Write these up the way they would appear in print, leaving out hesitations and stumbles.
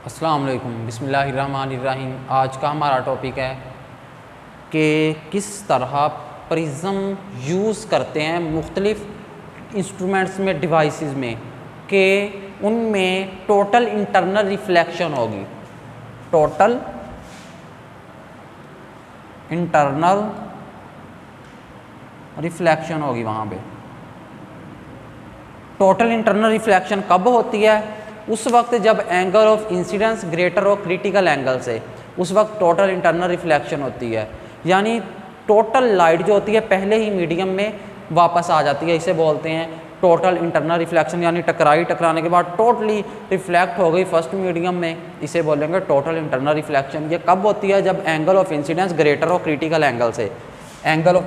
अस्सलाम वालेकुम, बिस्मिल्लाहिर्रहमानिर्रहीम। आज का हमारा टॉपिक है कि किस तरह प्रिज्म यूज़ करते हैं मुख्तलिफ़ इंस्ट्रूमेंट्स में, डिवाइसेस में, कि उनमें टोटल इंटरनल रिफ्लेक्शन होगी। टोटल इंटरनल रिफ्लेक्शन होगी। वहाँ पे टोटल इंटरनल रिफ्लेक्शन कब होती है? उस वक्त जब एंगल ऑफ इंसिडेंस ग्रेटर हो क्रिटिकल एंगल से, उस वक्त टोटल इंटरनल रिफ्लेक्शन होती है। यानी टोटल लाइट जो होती है पहले ही मीडियम में वापस आ जाती है। इसे बोलते हैं टोटल इंटरनल रिफ्लेक्शन। यानी टकराने के बाद टोटली रिफ्लेक्ट हो गई फर्स्ट मीडियम में, इसे बोलेंगे टोटल इंटरनल रिफ्लेक्शन। ये कब होती है? जब एंगल ऑफ इंसिडेंस ग्रेटर हो क्रिटिकल एंगल से। एंगल ऑफ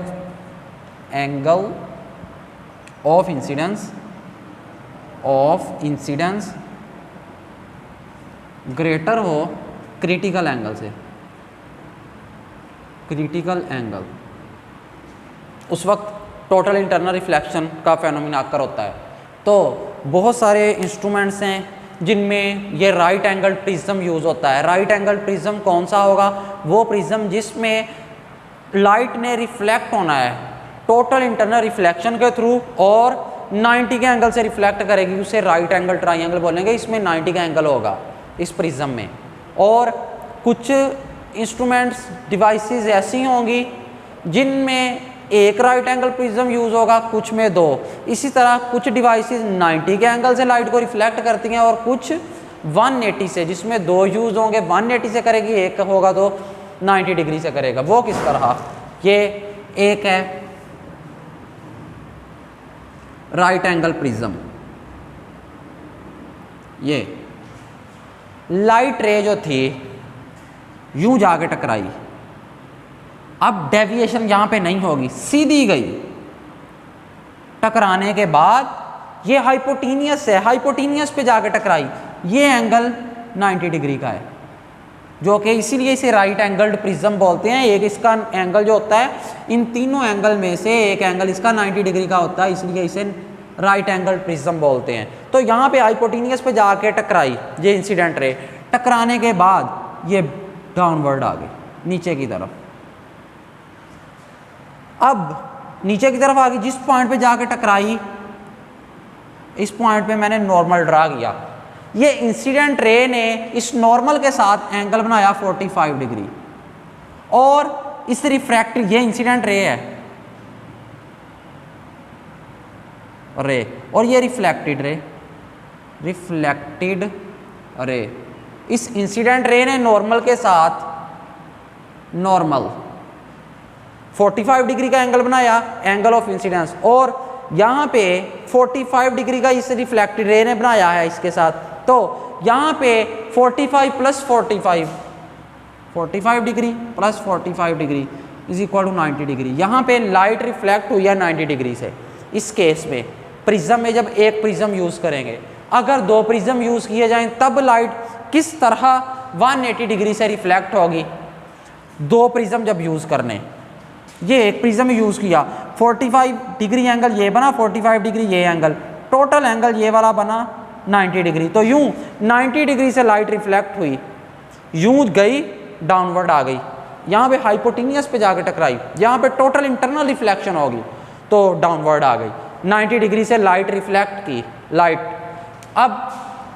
इंसिडेंस ग्रेटर हो क्रिटिकल एंगल से, क्रिटिकल एंगल, उस वक्त टोटल इंटरनल रिफ्लेक्शन का फेनोमेना अकर होता है। तो बहुत सारे इंस्ट्रूमेंट्स हैं जिनमें ये राइट एंगल प्रिज्म यूज़ होता है। राइट एंगल प्रिज्म कौन सा होगा? वो प्रिज्म जिसमें लाइट ने रिफ्लेक्ट होना है टोटल इंटरनल रिफ्लेक्शन के थ्रू और 90 के एंगल से रिफ्लेक्ट करेगी, उसे राइट एंगल ट्राइंगल बोलेंगे। इसमें 90 का एंगल होगा इस प्रिज्म में। और कुछ इंस्ट्रूमेंट्स, डिवाइसेस ऐसी होंगी जिनमें एक राइट एंगल प्रिज्म यूज़ होगा, कुछ में दो। इसी तरह कुछ डिवाइसेस 90 के एंगल से लाइट को रिफ्लेक्ट करती हैं और कुछ 180 से, जिसमें दो यूज़ होंगे। 180 से करेगी, एक होगा तो 90 डिग्री से करेगा। वो किस तरह? ये एक है राइट एंगल प्रिज्म। ये लाइट रे जो थी यूं जाके टकराई, अब डेविएशन यहां पे नहीं होगी, सीधी गई। टकराने के बाद ये हाइपोटेनियस है, हाइपोटेनियस पे जाके टकराई। ये एंगल 90 डिग्री का है, जो कि इसीलिए इसे राइट एंगल्ड प्रिज्म बोलते हैं। एक इसका एंगल जो होता है, इन तीनों एंगल में से एक एंगल इसका 90 डिग्री का होता है, इसलिए इसे राइट एंगल प्रिज्म बोलते हैं। तो यहाँ पे हाइपोटेनियस पे जाके टकराई ये इंसिडेंट रे। टकराने के बाद ये डाउनवर्ड आ गई नीचे की तरफ। अब नीचे की तरफ आ गई, जिस पॉइंट पे जाके टकराई, इस पॉइंट पे मैंने नॉर्मल ड्रा किया। ये इंसिडेंट रे ने इस नॉर्मल के साथ एंगल बनाया 45 डिग्री, और इस रिफ्रैक्टेड, ये इंसिडेंट रे है और ये रिफ्लेक्टेड रे। इस इंसिडेंट रे ने नॉर्मल के साथ 45 डिग्री का एंगल बनाया, एंगल ऑफ इंसिडेंस, और यहाँ पे 45 डिग्री का इस रिफ्लेक्टेड रे ने बनाया है इसके साथ। तो यहाँ पे 45 plus 45 degree plus 45 degree is equal to 90 degree. यहाँ पे लाइट रिफ्लेक्ट हुई है 90 डिग्री से। इस केस में प्रिज्म में जब एक प्रिज्म यूज़ करेंगे, अगर दो प्रिज्म यूज़ किए जाएं तब लाइट किस तरह 180 डिग्री से रिफ्लेक्ट होगी? दो प्रिज्म जब यूज़ करने, ये एक प्रिज्म यूज़ किया, 45 डिग्री एंगल ये बना, 45 डिग्री ये एंगल, टोटल एंगल ये वाला बना 90 डिग्री। तो यूं 90 डिग्री से लाइट रिफ्लेक्ट हुई, यूं गई, डाउनवर्ड आ गई, यहाँ पे हाइपोटेनियस पे जाके टकराई, यहाँ पे टोटल इंटरनल रिफ्लेक्शन होगी, तो डाउनवर्ड आ गई। 90 डिग्री से लाइट रिफ्लेक्ट की, लाइट अब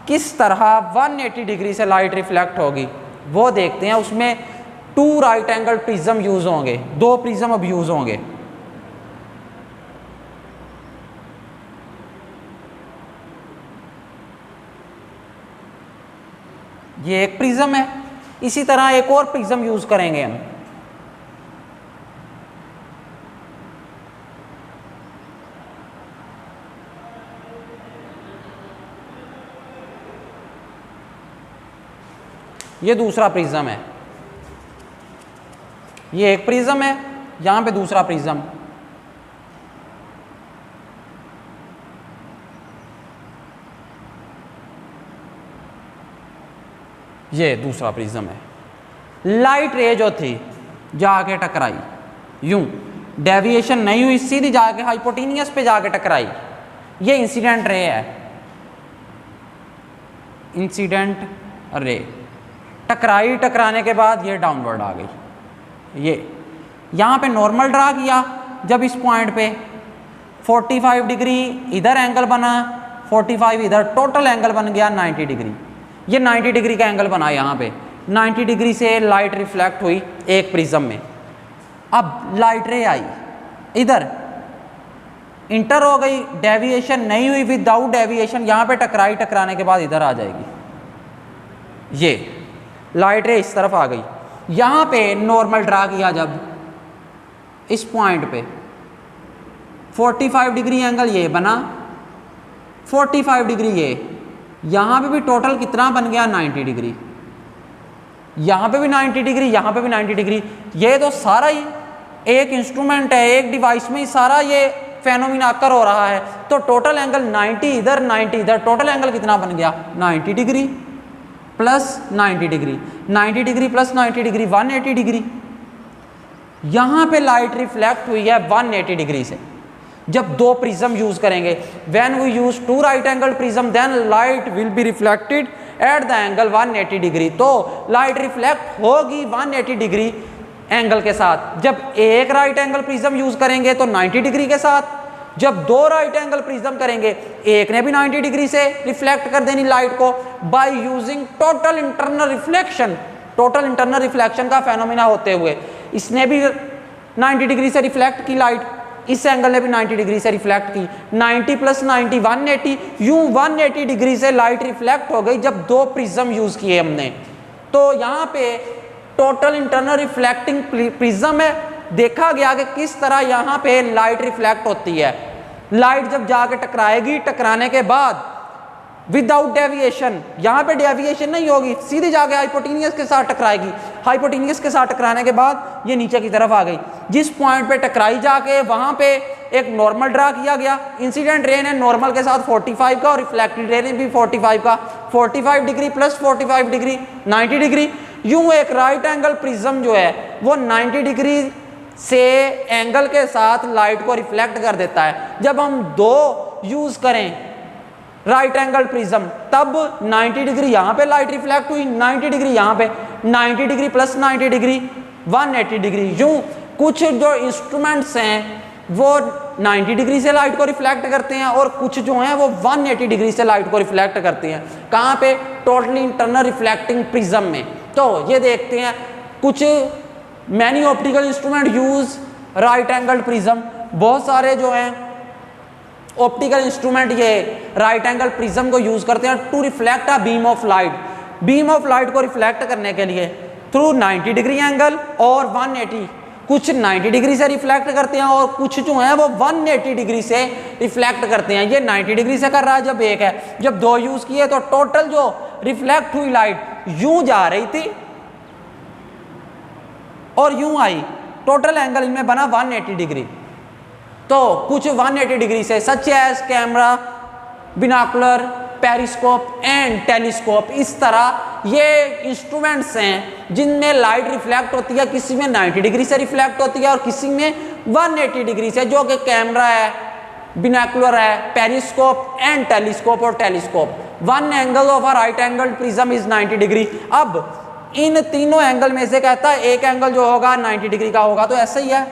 किस तरह 180 डिग्री से लाइट रिफ्लेक्ट होगी वो देखते हैं। उसमें 2 राइट एंगल प्रिज्म यूज होंगे, 2 प्रिज्म अब यूज होंगे। ये एक प्रिज्म है, इसी तरह एक और प्रिज्म यूज करेंगे हम। ये दूसरा प्रिज्म है, ये एक प्रिज्म है, यहां पे दूसरा प्रिज्म, ये दूसरा प्रिज्म है। लाइट रे जो थी जाके टकराई, यूं डेविएशन नहीं हुई, सीधी जाके हाइपोटेनियस पे जाके टकराई। ये इंसिडेंट रे है, इंसिडेंट रे टकराई, टकराने के बाद ये डाउनवर्ड आ गई। ये यहाँ पे नॉर्मल ड्रा किया जब इस पॉइंट पे 45 डिग्री इधर एंगल बना, 45 इधर, टोटल एंगल बन गया 90 डिग्री। ये 90 डिग्री का एंगल बना यहाँ पे, 90 डिग्री से लाइट रिफ्लेक्ट हुई एक प्रिज्म में। अब लाइट रे आई इधर, इंटर हो गई, डेविएशन नहीं हुई, विदाउट डेविएशन यहाँ पे टकराई, टकराने के बाद इधर आ जाएगी। ये लाइट रे इस तरफ आ गई। यहाँ पे नॉर्मल ड्रा किया जब इस पॉइंट पे 45 डिग्री एंगल ये बना, 45 डिग्री ये, यहाँ पे भी टोटल कितना बन गया 90 डिग्री, यहाँ पे भी 90 डिग्री, यहाँ पे भी 90 डिग्री। ये तो सारा ही एक इंस्ट्रूमेंट है, एक डिवाइस में ही सारा ये फेनोमेना अकर हो रहा है। तो टोटल एंगल 90 इधर, 90 इधर, टोटल एंगल कितना बन गया 90 degree plus 90 degree, 90 degree plus 90 degree 180 degree. यहाँ पे लाइट रिफ्लेक्ट हुई है 180 डिग्री से। जब दो प्रिज्म यूज करेंगे, when we use two right angle prism then light will be reflected at the angle 180 degree. तो लाइट रिफ्लेक्ट होगी 180 डिग्री एंगल के साथ। जब एक राइट एंगल प्रिज्म यूज करेंगे तो 90 डिग्री के साथ, जब दो राइट एंगल प्रिज्म करेंगे एक ने भी 90 डिग्री से रिफ्लेक्ट कर देनी लाइट को by using total internal reflection. Total internal reflection का फेनोमेना होते हुए इसने भी 90 डिग्री से रिफ्लेक्ट की लाइट, इस एंगल ने भी 90 डिग्री से रिफ्लेक्ट की। 90 प्लस 90 180, यूं 180 डिग्री से लाइट रिफ्लेक्ट हो गई जब दो प्रिज्म यूज किए हमने। तो यहाँ पे टोटल इंटरनल रिफ्लेक्टिंग प्रिज्म है, देखा गया कि किस तरह यहाँ पे लाइट रिफ्लेक्ट होती है। लाइट जब जाके टकराएगी, टकराने के बाद विदाउट डेविएशन, यहाँ पे डेविएशन नहीं होगी, सीधी जाके हाइपोटेनियस के साथ टकराएगी। हाइपोटेनियस के साथ टकराने के बाद ये नीचे की तरफ आ गई। जिस पॉइंट पे टकराई जाके वहाँ पे एक नॉर्मल ड्रा किया गया। इंसिडेंट रे ने नॉर्मल के साथ 45 का और रिफ्लेक्टेड रे ने भी 45 का, 45 डिग्री प्लस 45 डिग्री 90 डिग्री। यूं एक राइट एंगल प्रिज्म जो है वो 90 डिग्री से एंगल के साथ लाइट को रिफ्लेक्ट कर देता है। जब हम दो यूज करें राइट एंगल प्रिज्म तब 90 डिग्री यहाँ पे लाइट रिफ्लेक्ट हुई, 90 डिग्री यहाँ पे, 90 डिग्री प्लस 90 डिग्री 180 डिग्री। यूं कुछ जो इंस्ट्रूमेंट्स हैं वो 90 डिग्री से लाइट को रिफ्लेक्ट करते हैं और कुछ जो हैं वो 180 डिग्री से लाइट को रिफ्लेक्ट करते हैं। कहाँ पे? टोटली इंटरनल रिफ्लेक्टिंग प्रिज्म में। तो ये देखते हैं कुछ many optical instrument use right angle prism. बहुत सारे जो हैं ऑप्टिकल इंस्ट्रूमेंट ये राइट एंगल प्रिज्म को यूज करते हैं to reflect a beam of light. Beam of light को रिफ्लेक्ट करने के लिए थ्रू 90 डिग्री एंगल और 180। कुछ 90 डिग्री से रिफ्लेक्ट करते हैं और कुछ जो है वो 180 डिग्री से रिफ्लेक्ट करते हैं। ये 90 डिग्री से कर रहा है जब एक है, जब दो यूज किए तो टोटल जो रिफ्लेक्ट हुई लाइट यूं जा रही थी और यूं आई, टोटल एंगल इनमें बना 180 डिग्री। तो कुछ 180 डिग्री से such as camera, binocular, periscope and telescope, इस तरह ये इंस्ट्रूमेंट्स हैं जिनमें लाइट रिफ्लेक्ट होती है। किसी में 90 डिग्री से रिफ्लेक्ट होती है और किसी में 180 डिग्री से, जो कि कैमरा है, बिनॉकुलर है, पेरिस्कोप एंड टेलीस्कोप और telescope. One angle of a right angle prism is 90 degree. अब इन तीनों एंगल में से कहता है एक एंगल जो होगा 90 डिग्री का होगा, तो ऐसा ही है।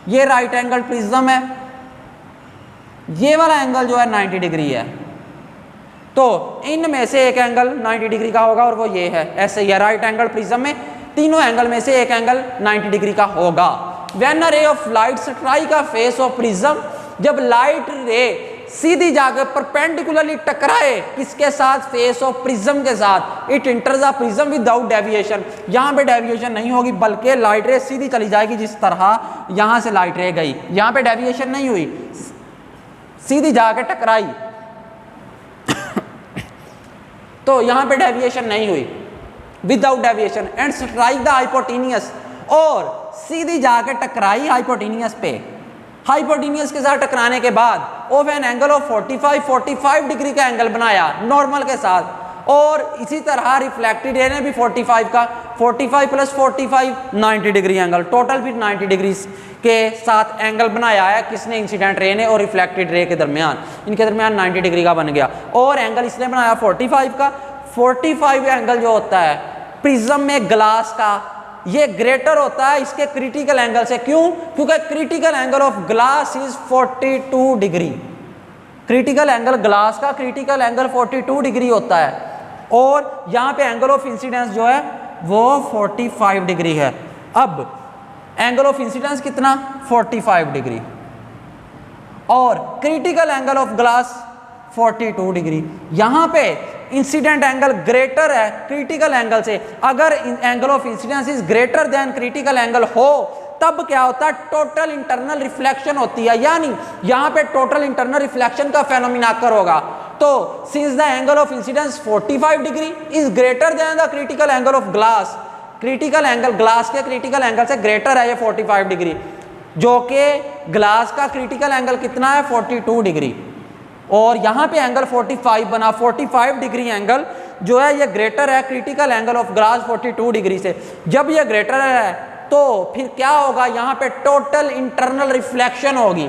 ये राइट एंगल प्रिज्म है, ये वाला एंगल जो है 90 डिग्री है, तो इनमें से एक एंगल 90 डिग्री का होगा और वो ये है। ऐसे ही है राइट एंगल प्रिज्म में तीनों एंगल में से एक एंगल 90 डिग्री का होगा। When a ray of light strike a face of prism, जब लाइट रे सीधी जाकर परपेंडिकुलरली टकराए किसके साथ? फेस ऑफ प्रिज्म के साथ। It इंटर्स the prism without deviation. यहाँ पे डेविएशन नहीं होगी बल्कि लाइट रे सीधी चली जाएगी जिस तरह यहाँ से लाइट रे गई। यहाँ पे डेविएशन नहीं हुई, सीधी जाके टकराई तो यहाँ पे डेविएशन नहीं हुई, without deviation and strike the hypotenuse, और सीधी जाके टकराई हाइपोटेनियस पे। हाइपोटेनियस के साथ टकराने के बाद of an angle of 45 degree का एंगल बनाया नॉर्मल के साथ, और इसी तरह रिफ्लेक्टेड रे ने भी 45 का, 45 प्लस 45 90 डिग्री एंगल, टोटल फिर 90 डिग्री के साथ एंगल बनाया है किसने? इंसिडेंट रे ने और रिफ्लेक्टेड रे के दरमियान, इनके दरमियान 90 डिग्री का बन गया। और एंगल इसने बनाया 45 का, 45 एंगल जो होता है प्रिज्म में ग्लास का, ये ग्रेटर होता है इसके क्रिटिकल एंगल से। क्यों? क्योंकि critical angle of glass is 42 degree. Critical angle glass का क्रिटिकल एंगल 42 डिग्री होता है और यहाँ पे एंगल ऑफ इंसिडेंस जो है वो 45 डिग्री है। अब एंगल ऑफ इंसिडेंस कितना? 45 डिग्री और critical angle of glass 42 degree. यहाँ पे इंसिडेंट एंगल ग्रेटर है क्रिटिकल एंगल से। अगर angle of incidence is greater than critical angle हो तब क्या होता है? टोटल इंटरनल रिफ्लेक्शन होती है, यानी यहाँ पे टोटल इंटरनल रिफ्लेक्शन का फेनोमेना अकर होगा। तो since the angle of incidence 45 degree is greater than the critical angle of glass, critical angle glass के क्रिटिकल एंगल से ग्रेटर है ये 45 डिग्री, जो कि ग्लास का क्रिटिकल एंगल कितना है? 42 डिग्री। और यहाँ पे एंगल 45 बना, 45 डिग्री एंगल जो है ये ग्रेटर है critical angle of glass 42 degree से। जब ये ग्रेटर है तो फिर क्या होगा? यहाँ पे टोटल इंटरनल रिफ्लेक्शन होगी।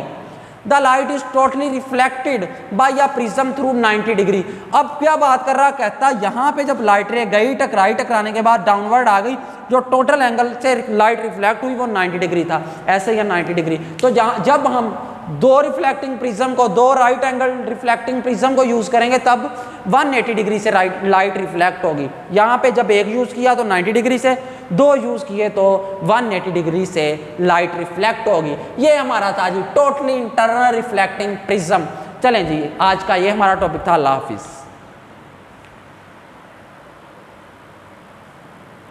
The light is totally reflected by a prism through 90 degree. अब क्या बात कर रहा? कहता यहाँ पे जब लाइट रे गई टकराई, टकराने के बाद डाउनवर्ड आ गई, जो टोटल एंगल से लाइट रिफ्लेक्ट हुई वो 90 डिग्री था, ऐसे ही 90 डिग्री। तो जब हम दो रिफ्लेक्टिंग प्रिज्म को, दो राइट एंगल रिफ्लेक्टिंग प्रिज्म को यूज करेंगे तब 180 डिग्री से लाइट रिफ्लेक्ट होगी। यहाँ पे जब एक यूज किया तो 90 डिग्री से, दो यूज किए तो 180 डिग्री से लाइट रिफ्लेक्ट होगी। ये हमारा था जी टोटली इंटरनल रिफ्लेक्टिंग प्रिज्म। चलें जी, आज का ये हमारा टॉपिक था। अल्लाह हाफिज़।